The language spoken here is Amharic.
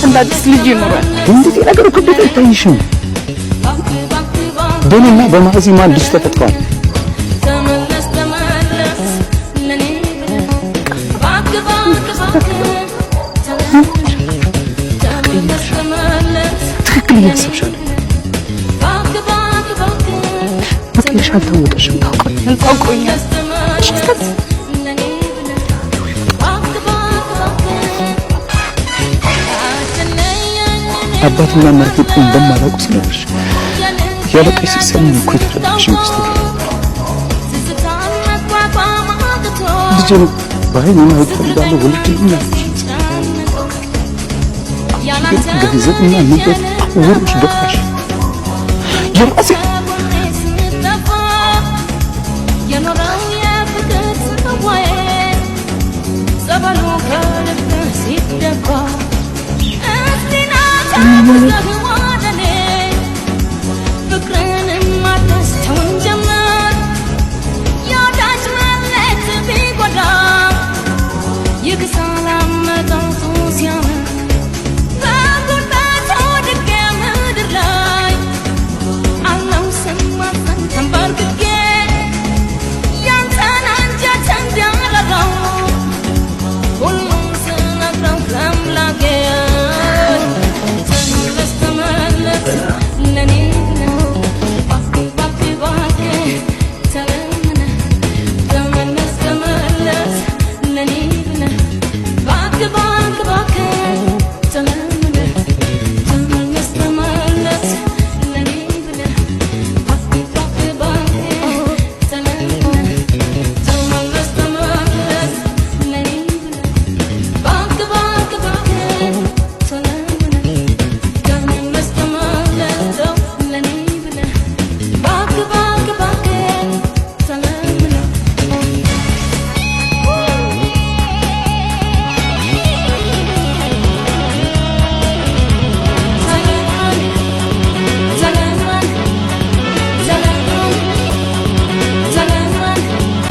እንዳዲስ ልጅ ይኖራል እንደዚህ ነገር እኮ አይታይሽም በእኔና በማዚ ማን ልጅ ተፈጥሯል ትክክል እያሰብሻል በቅልሽ አልታወቀሽም ታውቆኛል አባትና እናቴ እንደማላውቅ ስለሽ ያለቀሽ ሲሰማኝ እኮ የተረዳሽኝ በስተቀር ልጄን በዓይኔ ማየት እፈልጋለሁ ወልጅልኝ ገንዘብና ንብረት አውሮሽ ገፋሽ የራሴ Goodbye.